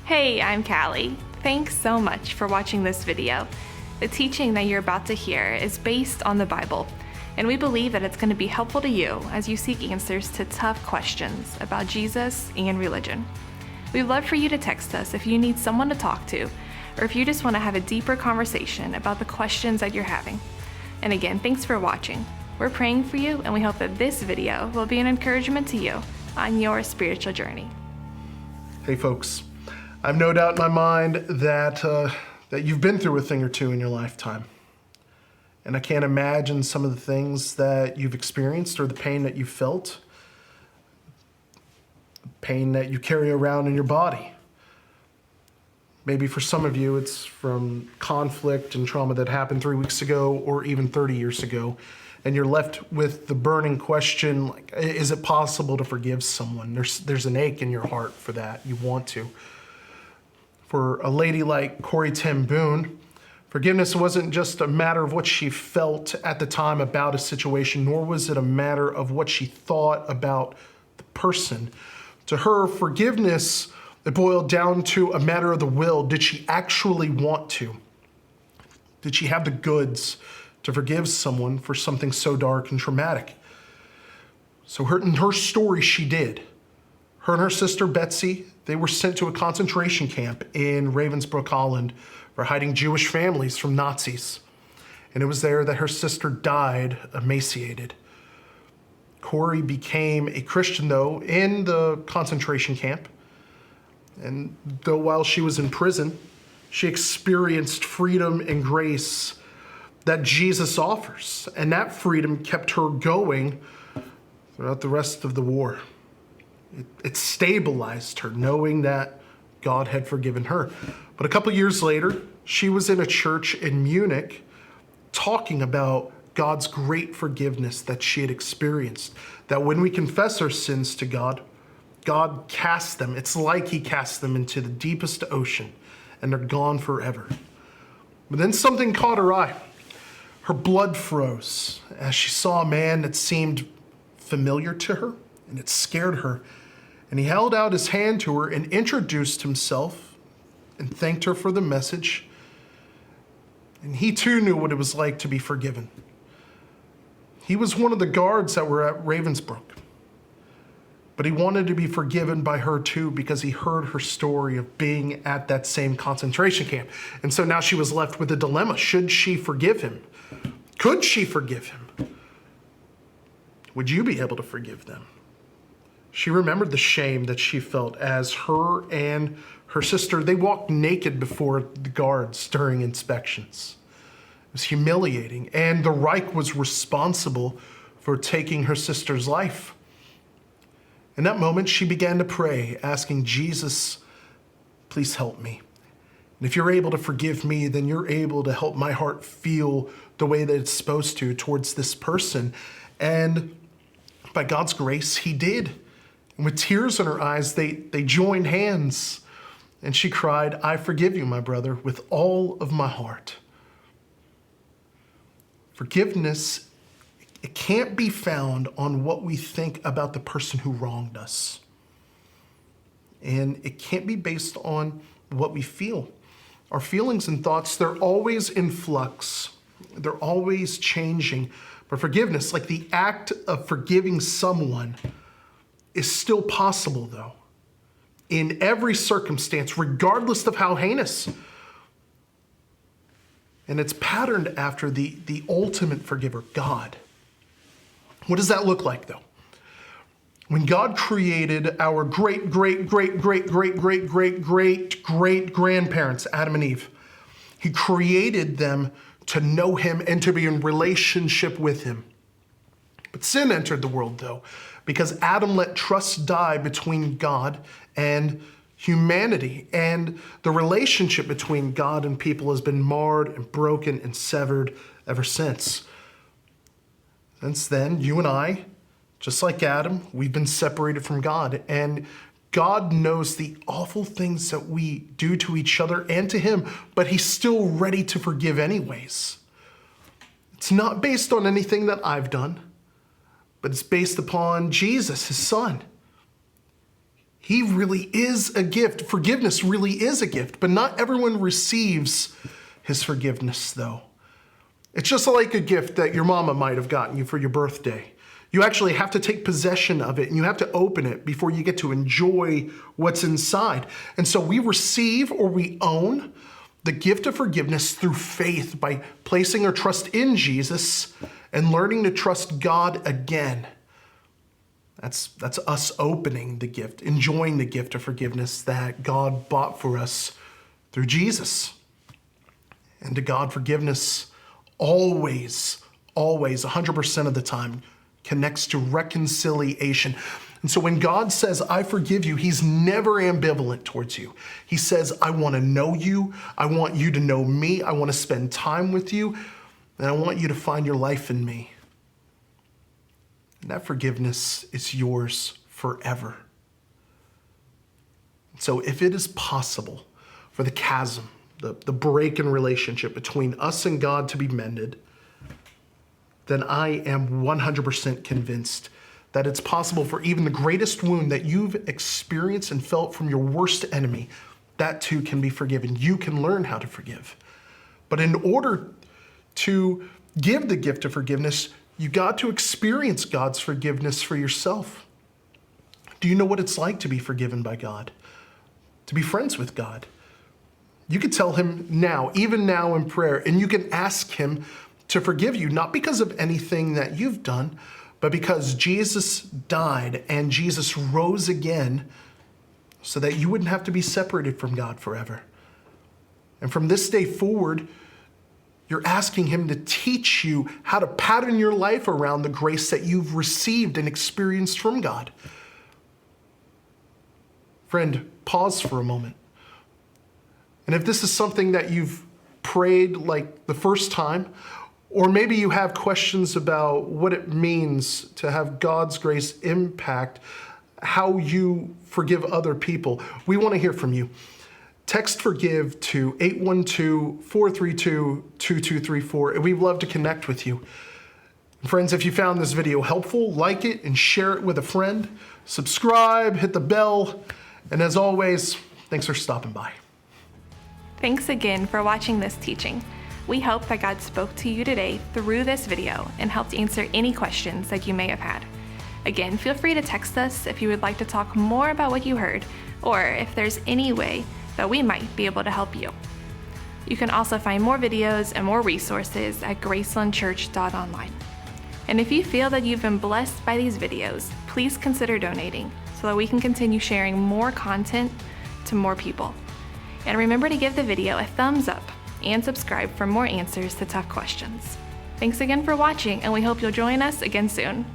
Hey, I'm Callie. Thanks so much for watching this video. The teaching that you're about to hear is based on the Bible, and we believe that it's going to be helpful to you as you seek answers to tough questions about Jesus and religion. We'd love for you to text us if you need someone to talk to, or if you just want to have a deeper conversation about the questions that you're having. And again, thanks for watching. We're praying for you, and we hope that this video will be an encouragement to you on your spiritual journey. Hey folks, I've no doubt in my mind that you've been through a thing or two in your lifetime. And I can't imagine some of the things that you've experienced or the pain that you felt, pain that you carry around in your body. Maybe for some of you, it's from conflict and trauma that happened 3 weeks ago or even 30 years ago. And you're left with the burning question, like, is it possible to forgive someone? There's an ache in your heart for that. You want to. For a lady like Corrie ten Boom, forgiveness wasn't just a matter of what she felt at the time about a situation, nor was it a matter of what she thought about the person. To her, forgiveness, it boiled down to a matter of the will. Did she actually want to? Did she have the goods to forgive someone for something so dark and traumatic? So in her story, she did. Her and her sister Betsy, they were sent to a concentration camp in Ravensbrück, Holland, for hiding Jewish families from Nazis. And it was there that her sister died emaciated. Corrie became a Christian, though, in the concentration camp. And though while she was in prison, she experienced freedom and grace that Jesus offers. And that freedom kept her going throughout the rest of the war. It stabilized her, knowing that God had forgiven her. But a couple years later, she was in a church in Munich talking about God's great forgiveness that she had experienced. That when we confess our sins to God, God casts them. It's like he casts them into the deepest ocean, and they're gone forever. But then something caught her eye. Her blood froze as she saw a man that seemed familiar to her, and it scared her. And he held out his hand to her and introduced himself and thanked her for the message. And he too knew what it was like to be forgiven. He was one of the guards that were at Ravensbrück. But he wanted to be forgiven by her too, because he heard her story of being at that same concentration camp. And so now she was left with a dilemma. Should she forgive him? Could she forgive him? Would you be able to forgive them? She remembered the shame that she felt as her and her sister, they walked naked before the guards during inspections. It was humiliating, and the Reich was responsible for taking her sister's life. In that moment, she began to pray, asking Jesus, please help me. And if you're able to forgive me, then you're able to help my heart feel the way that it's supposed to towards this person. And by God's grace, he did. And with tears in her eyes, they joined hands. And she cried, I forgive you, my brother, with all of my heart. Forgiveness, it can't be found on what we think about the person who wronged us. And it can't be based on what we feel. Our feelings and thoughts, they're always in flux. They're always changing. But forgiveness, like the act of forgiving someone, is still possible, though, in every circumstance, regardless of how heinous. And it's patterned after the ultimate forgiver, God. What does that look like, though? When God created our great-great-great-great-great-great-great-grandparents, Adam and Eve, he created them to know him and to be in relationship with him. But sin entered the world, though, because Adam let trust die between God and humanity. And the relationship between God and people has been marred and broken and severed ever since. Since then, you and I, just like Adam, we've been separated from God. And God knows the awful things that we do to each other and to him, but he's still ready to forgive anyways. It's not based on anything that I've done, but it's based upon Jesus, his son. He really is a gift. Forgiveness really is a gift, but not everyone receives his forgiveness, though. It's just like a gift that your mama might have gotten you for your birthday. You actually have to take possession of it and you have to open it before you get to enjoy what's inside. And so we receive or we own the gift of forgiveness through faith by placing our trust in Jesus and learning to trust God again. That's us opening the gift, enjoying the gift of forgiveness that God bought for us through Jesus. And to God, forgiveness always, 100% of the time connects to reconciliation. And so when God says, I forgive you, he's never ambivalent towards you. He says, I want to know you. I want you to know me. I want to spend time with you. And I want you to find your life in me. And that forgiveness is yours forever. So if it is possible for the chasm, the break in relationship between us and God to be mended, then I am 100% convinced that it's possible for even the greatest wound that you've experienced and felt from your worst enemy, that too can be forgiven. You can learn how to forgive. But in order to give the gift of forgiveness, you got to experience God's forgiveness for yourself. Do you know what it's like to be forgiven by God? To be friends with God? You could tell him now, even now in prayer, and you can ask him to forgive you, not because of anything that you've done, but because Jesus died and Jesus rose again so that you wouldn't have to be separated from God forever. And from this day forward, you're asking him to teach you how to pattern your life around the grace that you've received and experienced from God. Friend, pause for a moment. And if this is something that you've prayed like the first time, or maybe you have questions about what it means to have God's grace impact how you forgive other people, we want to hear from you. Text forgive to 812-432-2234, and we'd love to connect with you. Friends, if you found this video helpful, like it and share it with a friend. Subscribe, hit the bell, and as always, thanks for stopping by. Thanks again for watching this teaching. We hope that God spoke to you today through this video and helped answer any questions that you may have had. Again, feel free to text us if you would like to talk more about what you heard, or if there's any way that we might be able to help you. You can also find more videos and more resources at gracelandchurch.online. And if you feel that you've been blessed by these videos, please consider donating so that we can continue sharing more content to more people. And remember to give the video a thumbs up and subscribe for more answers to tough questions. Thanks again for watching, and we hope you'll join us again soon.